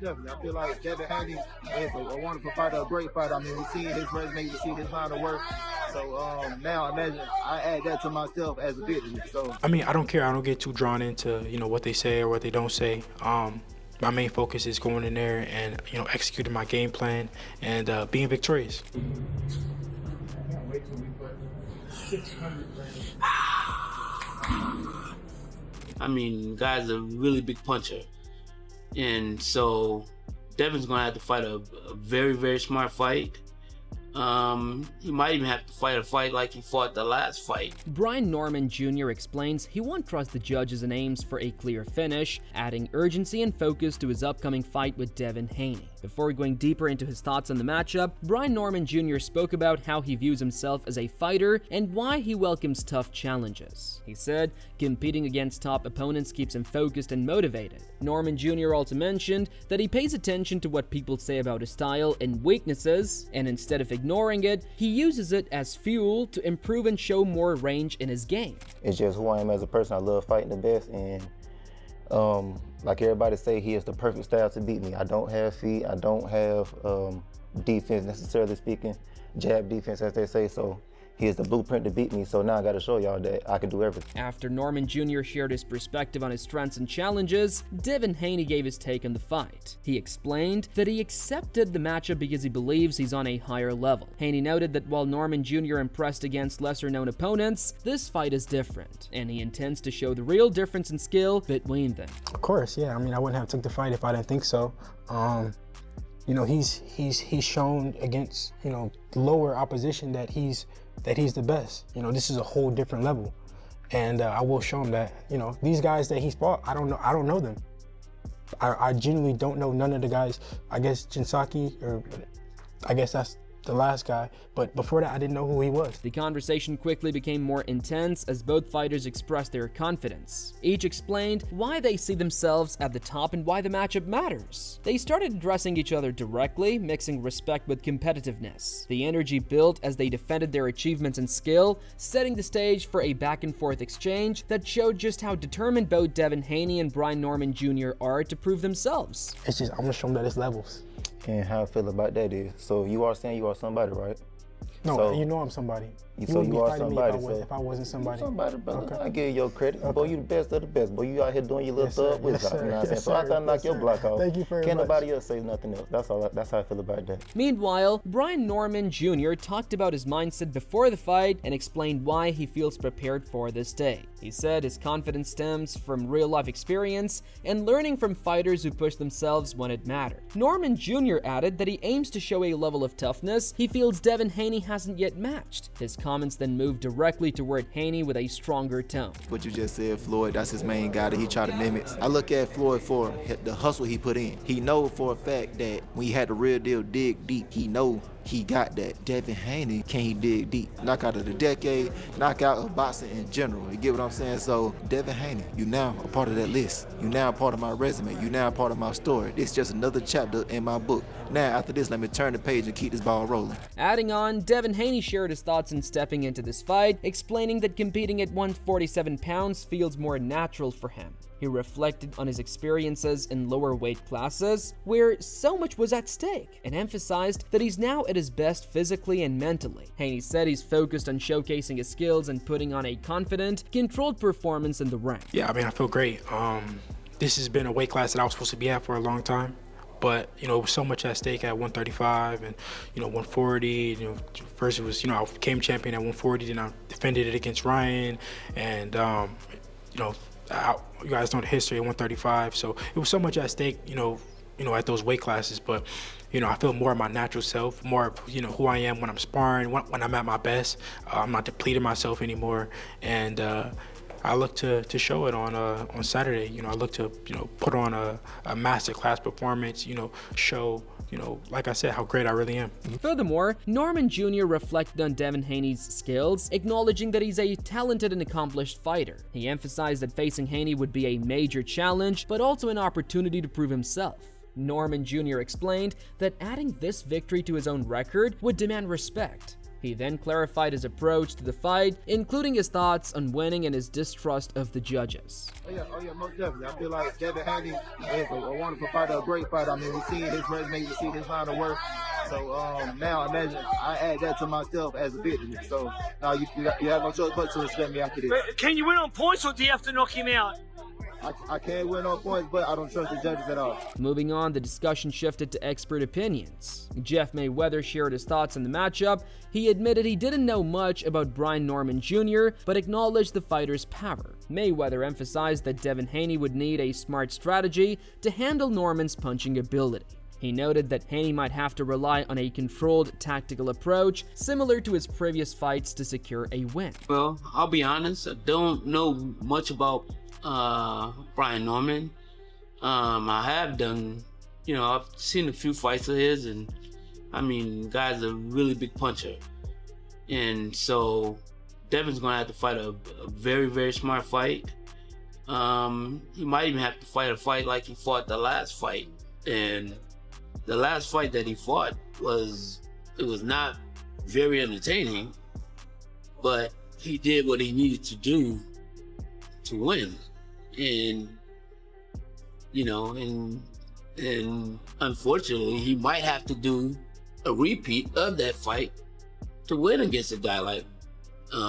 definitely. I feel like Devin Haney is a wonderful fighter, a great fighter. I mean, we see his resume, we see his line of work. So now imagine I add that to myself as a victory. So I mean, I don't care. I don't get too drawn into what they say or what they don't say. My main focus is going in there and executing my game plan and being victorious. I mean, guy's a really big puncher, and so Devin's gonna have to fight a very, very smart fight. He might even have to fight a fight like he fought the last fight. Brian Norman Jr. explains he won't trust the judges and aims for a clear finish, adding urgency and focus to his upcoming fight with Devin Haney. Before going deeper into his thoughts on the matchup, Brian Norman Jr. spoke about how he views himself as a fighter and why he welcomes tough challenges. He said competing against top opponents keeps him focused and motivated. Norman Jr. also mentioned that he pays attention to what people say about his style and weaknesses, and instead of ignoring it, he uses it as fuel to improve and show more range in his game. It's just who I am as a person. I love fighting the best, and like everybody say, he has the perfect style to beat me. I don't have feet, I don't have defense necessarily speaking, jab defense as they say, so he is the blueprint to beat me, so now I gotta show y'all that I can do everything. After Norman Jr. shared his perspective on his strengths and challenges, Devin Haney gave his take on the fight. He explained that he accepted the matchup because he believes he's on a higher level. Haney noted that while Norman Jr. impressed against lesser-known opponents, this fight is different, and he intends to show the real difference in skill between them. Of course, yeah. I mean, I wouldn't have took the fight if I didn't think so. He's shown against lower opposition that he's the best. This is a whole different level, and I will show him that these guys that he's fought, I don't know them. I genuinely don't know none of the guys. I guess Jinsaki, or I guess that's the last guy, but before that I didn't know who he was. The conversation quickly became more intense as both fighters expressed their confidence. Each explained why they see themselves at the top and why the matchup matters. They started addressing each other directly, mixing respect with competitiveness. The energy built as they defended their achievements and skill, setting the stage for a back-and-forth exchange that showed just how determined both Devin Haney and Brian Norman Jr. are to prove themselves. It's just, I'm gonna show them that it's levels. And how I feel about that is, so you are saying you are somebody, right? No, so, I'm somebody. So you are somebody. If I wasn't somebody. Somebody, brother. Okay. I give you your credit. Okay. Boy, you the best of the best. Boy, you out here doing your little thug with it. You know what I'm saying? So I thought knock your block off. Thank you very Can't much. nobody else say nothing else. That's how I feel about that. Meanwhile, Brian Norman Jr. talked about his mindset before the fight and explained why he feels prepared for this day. He said his confidence stems from real-life experience and learning from fighters who push themselves when it mattered. Norman Jr. added that he aims to show a level of toughness he feels Devin Haney hasn't yet matched. His comments then moved directly toward Haney with a stronger tone. what you just said, Floyd, that's his main guy that he tried to mimic. I look at Floyd for the hustle he put in. He know for a fact that when he had the real deal dig deep, he know he got that. Devin Haney, can he dig deep? Knockout of the decade, knockout of boxing in general. You get what I'm saying? So Devin Haney, you now a part of that list. You now a part of my resume. You now a part of my story. This is just another chapter in my book. Now after this, let me turn the page and keep this ball rolling. Adding on, Devin Haney shared his thoughts in stepping into this fight, explaining that competing at 147 pounds feels more natural for him. He reflected on his experiences in lower weight classes, where so much was at stake, and emphasized that he's now at his best physically and mentally. Haney said he's focused on showcasing his skills and putting on a confident, controlled performance in the ring. Yeah, I mean, I feel great. This has been a weight class that I was supposed to be at for a long time. But, it was so much at stake at 135 and, 140. First it was, I became champion at 140, then I defended it against Ryan. And, you guys know the history at 135. So it was so much at stake, at those weight classes. But, I feel more of my natural self, more of, who I am when I'm sparring, when I'm at my best. I'm not depleting myself anymore. And, I look to show it on Saturday. I look to put on a master class performance. Show like I said, how great I really am. Furthermore, Norman Jr. reflected on Devin Haney's skills, acknowledging that he's a talented and accomplished fighter. He emphasized that facing Haney would be a major challenge, but also an opportunity to prove himself. Norman Jr. explained that adding this victory to his own record would demand respect. He then clarified his approach to the fight, including his thoughts on winning and his distrust of the judges. Oh yeah, most definitely. I feel like Devin Haney is a wonderful fighter, a great fighter. I mean, we see his resume, we see his line of work. So now imagine I add that to myself as a victory. So now you have no choice but to respect me after this. But can you win on points, or do you have to knock him out? I can't win on points, but I don't trust the judges at all. Moving on, the discussion shifted to expert opinions. Jeff Mayweather shared his thoughts on the matchup. He admitted he didn't know much about Brian Norman Jr., but acknowledged the fighter's power. Mayweather emphasized that Devin Haney would need a smart strategy to handle Norman's punching ability. He noted that Haney might have to rely on a controlled tactical approach, similar to his previous fights, to secure a win. Well, I'll be honest, I don't know much about Brian Norman. I have done, I've seen a few fights of his, and I mean, the guy's a really big puncher. And so Devin's gonna have to fight a very, very smart fight. He might even have to fight a fight like he fought the last fight. And the last fight that he fought was not very entertaining, but he did what he needed to do to win. And and unfortunately he might have to do a repeat of that fight to win against a guy like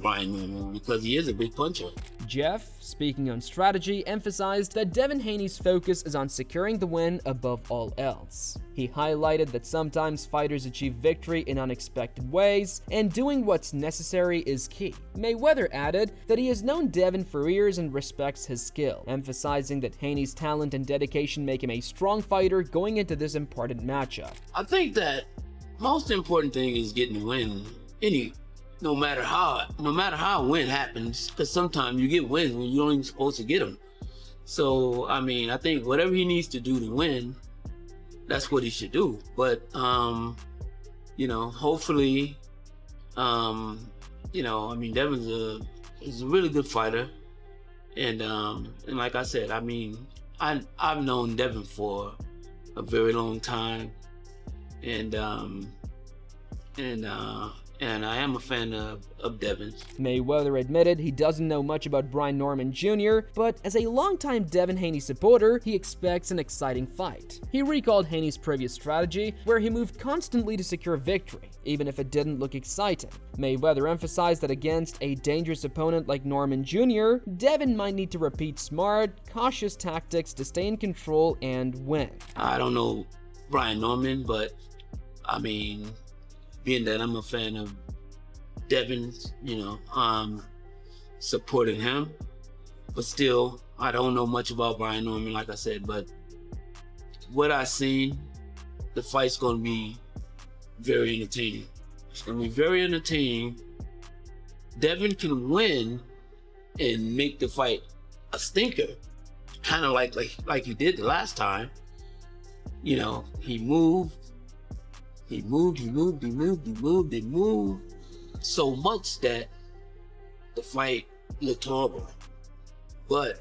Brian Norman, because he is a big puncher. Jeff, speaking on strategy, emphasized that Devin Haney's focus is on securing the win above all else. He highlighted that sometimes fighters achieve victory in unexpected ways, and doing what's necessary is key. Mayweather added that he has known Devin for years and respects his skill, emphasizing that Haney's talent and dedication make him a strong fighter going into this important matchup. I think that most important thing is getting the win. No matter how a win happens, because sometimes you get wins when you're not even supposed to get them. So, I mean, I think whatever he needs to do to win, that's what he should do. But, hopefully, Devin's is a really good fighter. And like I said, I mean, I've known Devin for a very long time. And I am a fan of Devin's. Mayweather admitted he doesn't know much about Brian Norman Jr., but as a longtime Devin Haney supporter, he expects an exciting fight. He recalled Haney's previous strategy, where he moved constantly to secure victory, even if it didn't look exciting. Mayweather emphasized that against a dangerous opponent like Norman Jr., Devin might need to repeat smart, cautious tactics to stay in control and win. I don't know Brian Norman, but I mean, being that I'm a fan of Devin's, I'm supporting him. But still, I don't know much about Brian Norman, like I said. But what I've seen, the fight's going to be very entertaining. It's going to be very entertaining. Devin can win and make the fight a stinker, kind of like he did the last time. He moved so much that the fight looked horrible. But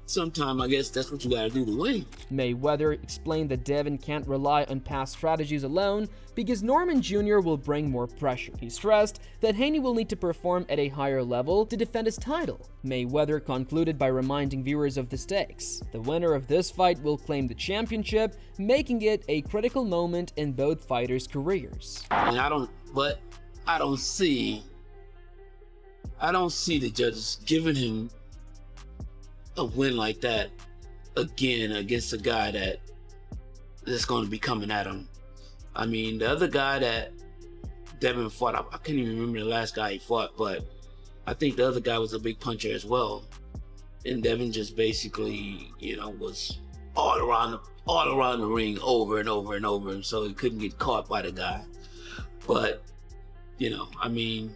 sometimes I guess that's what you gotta do to win. Mayweather explained that Devin can't rely on past strategies alone because Norman Jr. will bring more pressure. He stressed that Haney will need to perform at a higher level to defend his title. Mayweather concluded by reminding viewers of the stakes. The winner of this fight will claim the championship, making it a critical moment in both fighters' careers. And I don't see the judges giving him a win like that again against a guy that's going to be coming at him. I mean, the other guy that Devin fought, I can't even remember the last guy he fought, but I think the other guy was a big puncher as well. And Devin just basically, was all around the ring over and over and over, and so he couldn't get caught by the guy. But, I mean,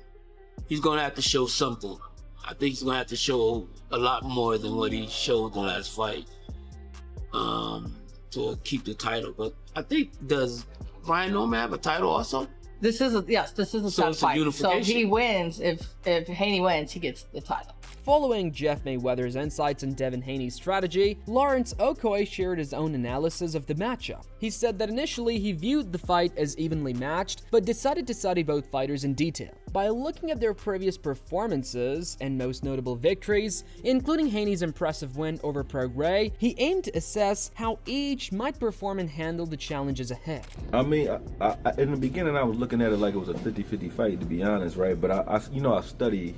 he's going to have to show something. I think he's going to have to show a lot more than what he showed the last fight to keep the title. But I think, does Brian Norman have a title also? This is a So tough it's a fight. So unification. he wins. If Haney wins, he gets the title. Following Jeff Mayweather's insights on Devin Haney's strategy, Lawrence Okoye shared his own analysis of the matchup. He said that initially he viewed the fight as evenly matched, but decided to study both fighters in detail. By looking at their previous performances and most notable victories, including Haney's impressive win over Prograis, he aimed to assess how each might perform and handle the challenges ahead. I mean, in the beginning I was looking at it like it was a 50-50 fight, to be honest, right? But I'll study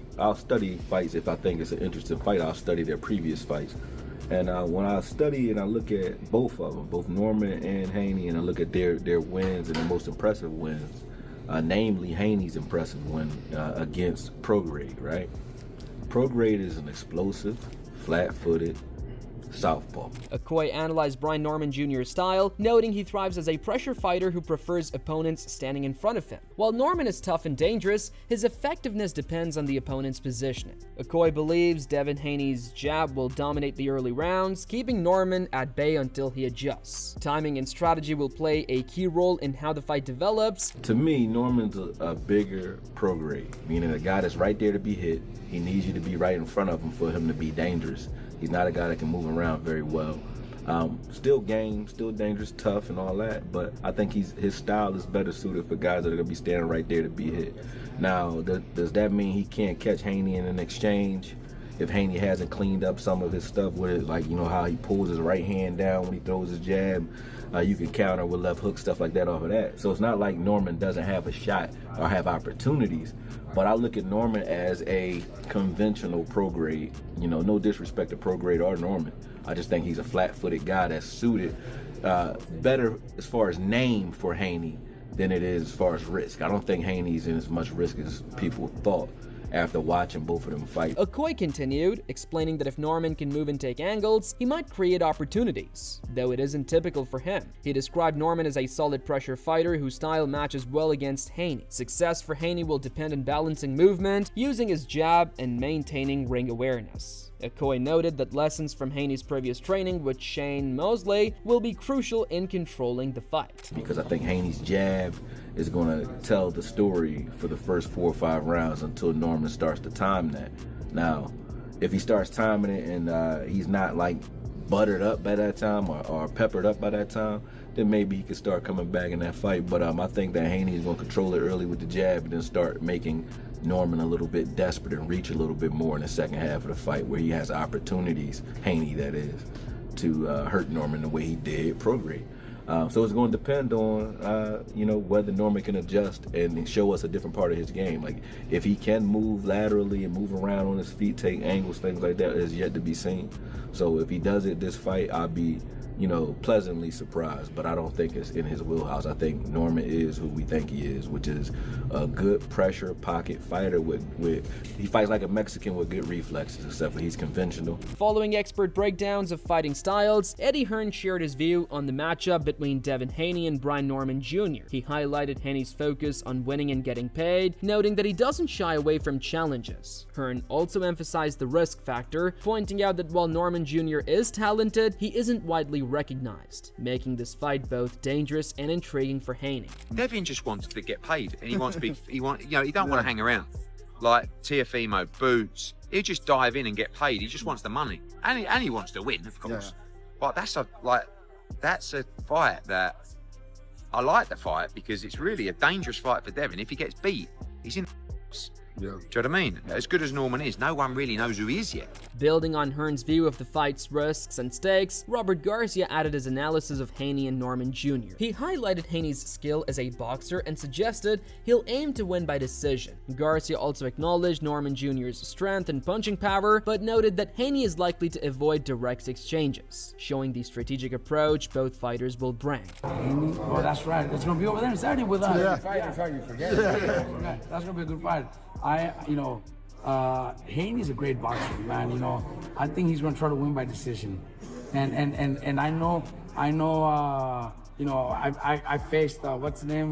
fights if I think it's an interesting fight. I'll study their previous fights. And when I study and I look at both of them, both Norman and Haney, and I look at their wins and their most impressive wins, namely Haney's impressive win against Prograis, right? Prograis is an explosive, flat-footed southpaw. Okoye analyzed Brian Norman Jr.'s style, noting he thrives as a pressure fighter who prefers opponents standing in front of him. While Norman is tough and dangerous, his effectiveness depends on the opponent's positioning. Okoye believes Devin Haney's jab will dominate the early rounds, keeping Norman at bay until he adjusts. Timing and strategy will play a key role in how the fight develops. To me, Norman's a bigger Prograis, meaning a guy that's right there to be hit. He needs you to be right in front of him for him to be dangerous. He's not a guy that can move around very well. Still game, still dangerous, tough, and all that, but I think his style is better suited for guys that are going to be standing right there to be hit. Now, does that mean he can't catch Haney in an exchange? If Haney hasn't cleaned up some of his stuff with it, like, you know, how he pulls his right hand down when he throws his jab, you can counter with left hook, stuff like that off of that. So it's not like Norman doesn't have a shot or have opportunities, but I look at Norman as a conventional Prograis. You know, no disrespect to Prograis or Norman. I just think he's a flat-footed guy that's suited better as far as name for Haney than it is as far as risk. I don't think Haney's in as much risk as people thought after watching both of them fight. Okoye continued, explaining that if Norman can move and take angles, he might create opportunities, though it isn't typical for him. He described Norman as a solid pressure fighter whose style matches well against Haney. Success for Haney will depend on balancing movement, using his jab, and maintaining ring awareness. Okoye noted that lessons from Haney's previous training with Shane Mosley will be crucial in controlling the fight. Because I think Haney's jab is going to tell the story for the first 4 or 5 rounds until Norman starts to time that. Now, if he starts timing it and he's not like buttered up by that time or peppered up by that time, then maybe he could start coming back in that fight. But I think that Haney is going to control it early with the jab and then start making Norman a little bit desperate and reach a little bit more in the second half of the fight where he has opportunities, Haney that is, to hurt Norman the way he did Prograis. So it's going to depend on, whether Norman can adjust and show us a different part of his game. Like, if he can move laterally and move around on his feet, take angles, things like that, is yet to be seen. So if he does it this fight, I'll be, pleasantly surprised. But I don't think it's in his wheelhouse. I think Norman is who we think he is, which is a good pressure pocket fighter he fights like a Mexican with good reflexes, except for he's conventional. Following expert breakdowns of fighting styles, Eddie Hearn shared his view on the matchup between Devin Haney and Brian Norman Jr. He highlighted Haney's focus on winning and getting paid, noting that he doesn't shy away from challenges. Hearn also emphasized the risk factor, pointing out that while Norman Jr. is talented, he isn't widely recognized, making this fight both dangerous and intriguing for Haney. Devin just wants to get paid, and he wants to be. He don't want to hang around like Teofimo, Boots. He'll just dive in and get paid. He just wants the money, and he wants to win, of course. Yeah. But that's a fight that I like the fight because it's really a dangerous fight for Devin. If he gets beat, he's in. Yeah. Do you know what I mean? As good as Norman is, no one really knows who he is yet. Building on Hearn's view of the fight's risks and stakes, Robert Garcia added his analysis of Haney and Norman Jr. He highlighted Haney's skill as a boxer and suggested he'll aim to win by decision. Garcia also acknowledged Norman Jr.'s strength and punching power, but noted that Haney is likely to avoid direct exchanges, showing the strategic approach both fighters will bring. Haney? Oh, that's right. It's going to be over there in Saturday with us. That's how you forget. That's going to be a good fight. Haney's a great boxer, man. I think he's gonna try to win by decision, and I know. I faced what's his name?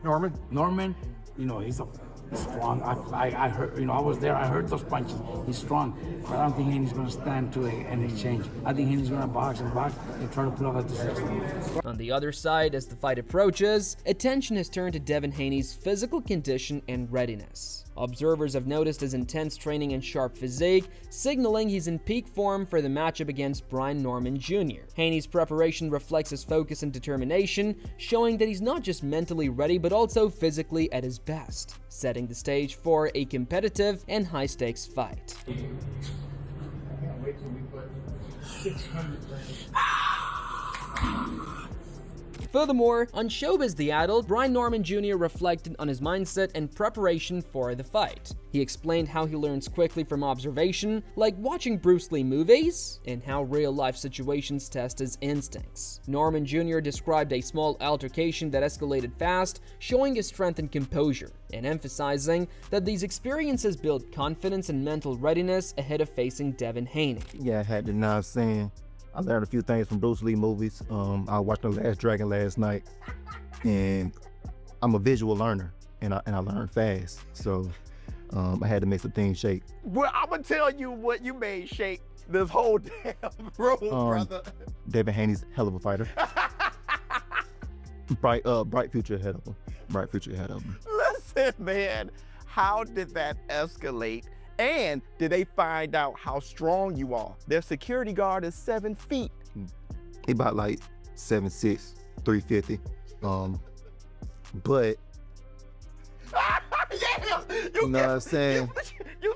Norman. Norman. He's a strong. I heard, I was there. I heard those punches. He's strong, but I don't think Haney's going to stand to any change. I think Haney's going to box and try to pull off a decision. On the other side, as the fight approaches, attention has turned to Devin Haney's physical condition and readiness. Observers have noticed his intense training and sharp physique, signaling he's in peak form for the matchup against Brian Norman Jr. Haney's preparation reflects his focus and determination, showing that he's not just mentally ready but also physically at his best, setting the stage for a competitive and high-stakes fight. Furthermore, on Showbiz The Adult, Brian Norman Jr. reflected on his mindset and preparation for the fight. He explained how he learns quickly from observation, like watching Bruce Lee movies, and how real-life situations test his instincts. Norman Jr. described a small altercation that escalated fast, showing his strength and composure, and emphasizing that these experiences build confidence and mental readiness ahead of facing Devin Haney. Yeah, I had to not saying. I learned a few things from Bruce Lee movies. I watched The Last Dragon last night, and I'm a visual learner, and I learn fast. So I had to make some things shake. Well, I'm gonna tell you what you made shake this whole damn room, brother. Devin Haney's hell of a fighter. bright future ahead of him. Bright future ahead of him. Listen, man, how did that escalate? And did they find out how strong you are? Their security guard is 7 feet. He about like 7'6", 350. But yeah, you know what I'm saying?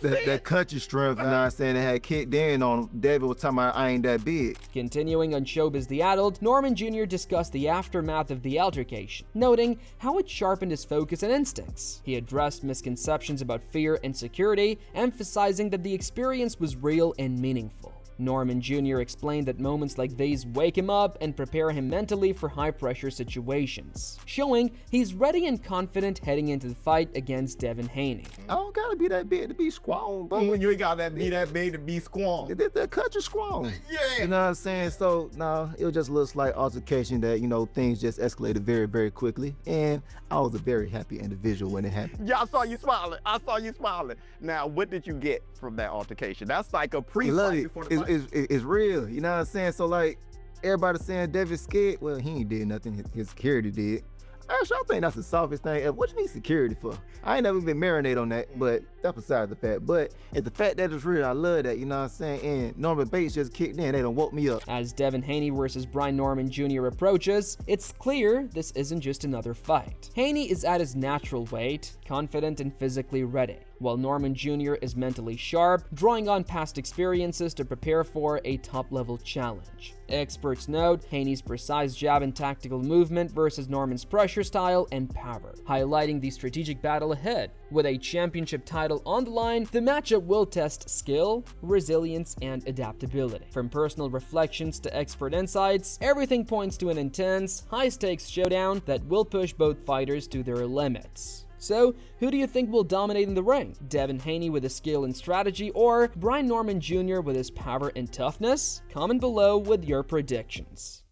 That country strength, you know what I'm saying, that had kicked in on him. David was talking about, I ain't that big. Continuing on Showbiz The Adult, Norman Jr. discussed the aftermath of the altercation, noting how it sharpened his focus and instincts. He addressed misconceptions about fear and security, emphasizing that the experience was real and meaningful. Norman Jr. explained that moments like these wake him up and prepare him mentally for high-pressure situations, showing he's ready and confident heading into the fight against Devin Haney. I don't gotta be that big to be squawn, bro. You ain't gotta be that big to be squawn. That country squawn. Yeah. You know what I'm saying? So, no, it was just a little slight altercation that, things just escalated very, very quickly. And I was a very happy individual when it happened. Yeah, I saw you smiling. Now, what did you get from that altercation? That's like a pre-fight before the fight. It's real, you know what I'm saying? So like, everybody saying Devin's scared, well, he ain't did nothing, his security did. Actually, I think that's the softest thing ever. What you need security for? I ain't never been marinated on that, but that's beside the fact. But it's the fact that it's real, I love that, you know what I'm saying? And Norman Bates just kicked in, they done woke me up. As Devin Haney versus Brian Norman Jr. approaches, it's clear this isn't just another fight. Haney is at his natural weight, confident and physically ready, while Norman Jr. is mentally sharp, drawing on past experiences to prepare for a top-level challenge. Experts note Haney's precise jab and tactical movement versus Norman's pressure style and power, highlighting the strategic battle ahead. With a championship title on the line, the matchup will test skill, resilience, and adaptability. From personal reflections to expert insights, everything points to an intense, high-stakes showdown that will push both fighters to their limits. So, who do you think will dominate in the ring? Devin Haney with his skill and strategy, or Brian Norman Jr. with his power and toughness? Comment below with your predictions.